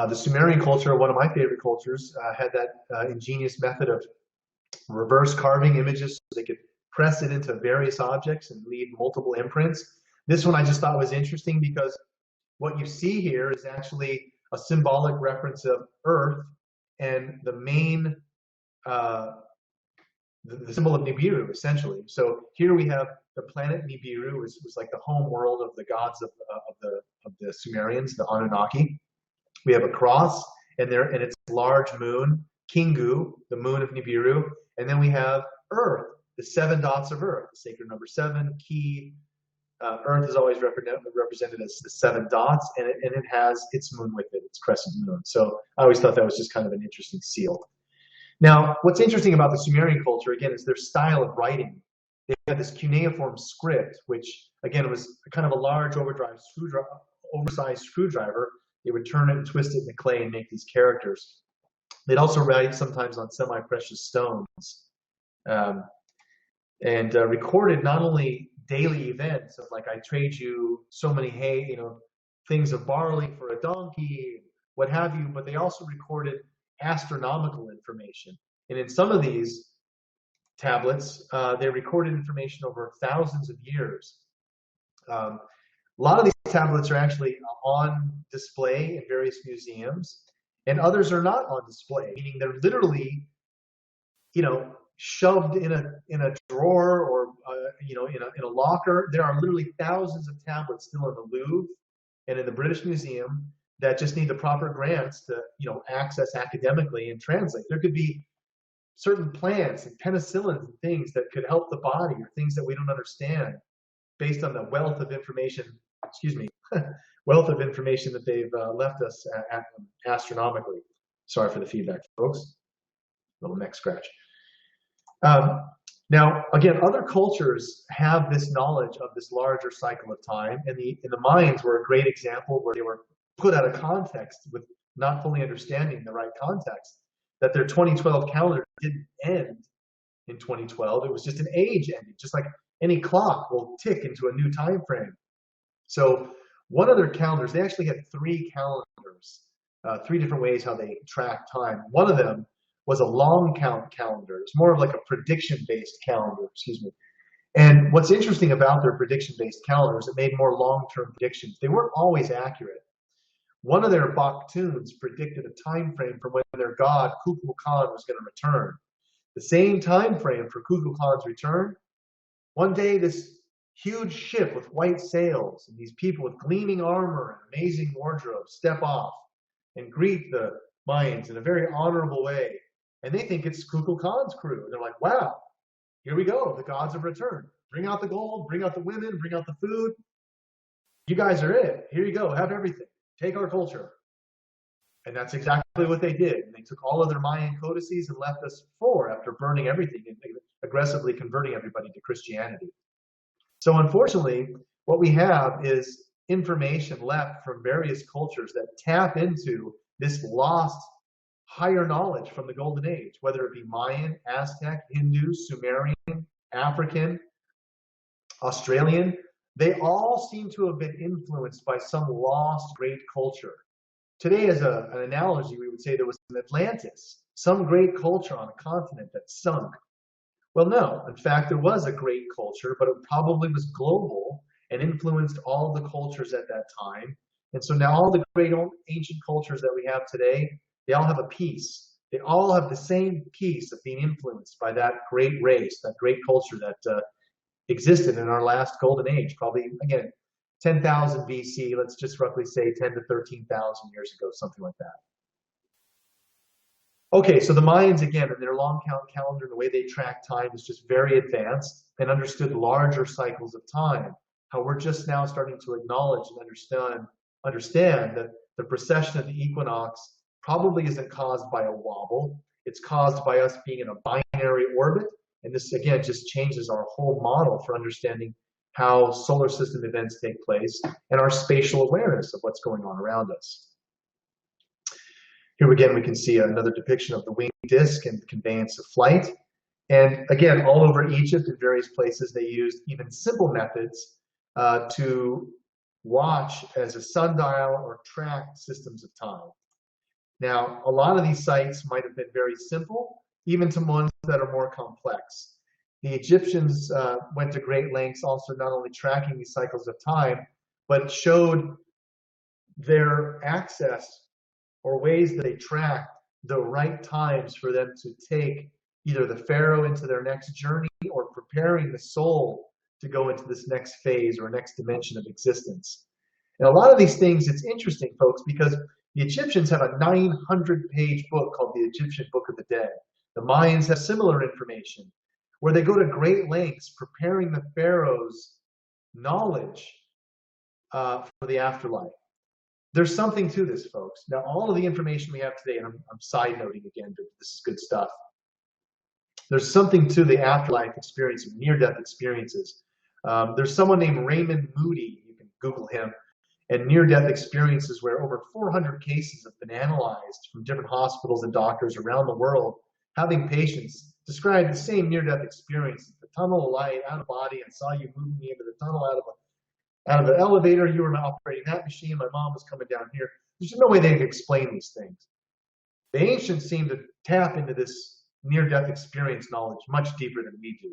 The Sumerian culture, one of my favorite cultures, had that ingenious method of reverse carving images so they could press it into various objects and leave multiple imprints. This one I just thought was interesting because what you see here is actually a symbolic reference of Earth, and the main the symbol of Nibiru, essentially. So here we have the planet Nibiru, which was like the home world of the gods of the Sumerians, the Anunnaki. We have a cross, and its large moon, Kingu, the moon of Nibiru, and then we have Earth, the 7 dots of Earth, the sacred number 7, key. Earth is always represented as the 7 dots, and it has its moon with it, its crescent moon. So I always thought that was just kind of an interesting seal. Now, what's interesting about the Sumerian culture, again, is their style of writing. They had this cuneiform script, which, again, was kind of a large oversized screwdriver. They would turn it and twist it in the clay and make these characters. They'd also write sometimes on semi-precious stones, and recorded not only daily events of like, I trade you so many things of barley for a donkey, what have you, but they also recorded astronomical information. And in some of these tablets, they recorded information over thousands of years. A lot of these tablets are actually on display in various museums, and others are not on display, meaning they're literally, shoved in a drawer or in a locker. There are literally thousands of tablets still in the Louvre and in the British Museum that just need the proper grants to access academically and translate. There could be certain plants and penicillins and things that could help the body, or things that we don't understand, based on the wealth of information. Wealth of information that they've left us astronomically. Sorry for the feedback, folks. Little neck scratch. Now, again, other cultures have this knowledge of this larger cycle of time, and the Mayans were a great example where they were put out of context with not fully understanding the right context, that their 2012 calendar didn't end in 2012. It was just an age ending, just like any clock will tick into a new time frame. So one of their calendars, they actually had 3 calendars, 3 different ways how they track time. One of them was a long count calendar. It's more of like a prediction-based calendar, And what's interesting about their prediction-based calendars, it made more long-term predictions. They weren't always accurate. One of their Baktuns predicted a time frame for when their god Kukulkan was going to return. The same time frame for Kukulkan's return, one day this huge ship with white sails and these people with gleaming armor and amazing wardrobes step off and greet the Mayans in a very honorable way. And they think it's Kukulkan's crew. And they're like, wow, here we go. The gods have returned. Bring out the gold, bring out the women, bring out the food. You guys are it. Here you go. Have everything. Take our culture. And that's exactly what they did. And they took all of their Mayan codices and left us 4 after burning everything and aggressively converting everybody to Christianity. So unfortunately, what we have is information left from various cultures that tap into this lost higher knowledge from the Golden Age, whether it be Mayan, Aztec, Hindu, Sumerian, African, Australian. They all seem to have been influenced by some lost great culture. Today, as an analogy, we would say there was an Atlantis, some great culture on a continent that sunk. Well, no. In fact, there was a great culture, but it probably was global and influenced all the cultures at that time. And so now all the great ancient cultures that we have today, they all have a piece. They all have the same piece of being influenced by that great race, that great culture that existed in our last golden age, probably, again, 10,000 BC, let's just roughly say 10 to 13,000 years ago, something like that. Okay, so the Mayans, again, in their long count calendar, the way they track time is just very advanced and understood larger cycles of time. How we're just now starting to acknowledge and understand that the precession of the equinox probably isn't caused by a wobble. It's caused by us being in a binary orbit. And this, again, just changes our whole model for understanding how solar system events take place and our spatial awareness of what's going on around us. Here again, we can see another depiction of the winged disc and conveyance of flight. And again, all over Egypt and various places, they used even simple methods to watch as a sundial or track systems of time. Now, a lot of these sites might have been very simple, even to ones that are more complex. The Egyptians went to great lengths also not only tracking these cycles of time, but showed their access or ways that they tracked the right times for them to take either the pharaoh into their next journey or preparing the soul to go into this next phase or next dimension of existence. And a lot of these things, it's interesting, folks, because the Egyptians have a 900-page book called the Egyptian Book of the Dead. The Mayans have similar information, where they go to great lengths preparing the pharaoh's knowledge for the afterlife. There's something to this, folks. Now, all of the information we have today, and I'm side noting again, but this is good stuff. There's something to the afterlife experience, near-death experiences. There's someone named Raymond Moody, you can Google him, and near-death experiences where over 400 cases have been analyzed from different hospitals and doctors around the world, having patients describe the same near-death experience. The tunnel of light, out of body, I saw you moving me into the tunnel out of the elevator, you were operating that machine, my mom was coming down here. There's no way they could explain these things. The ancients seem to tap into this near-death experience knowledge much deeper than we do.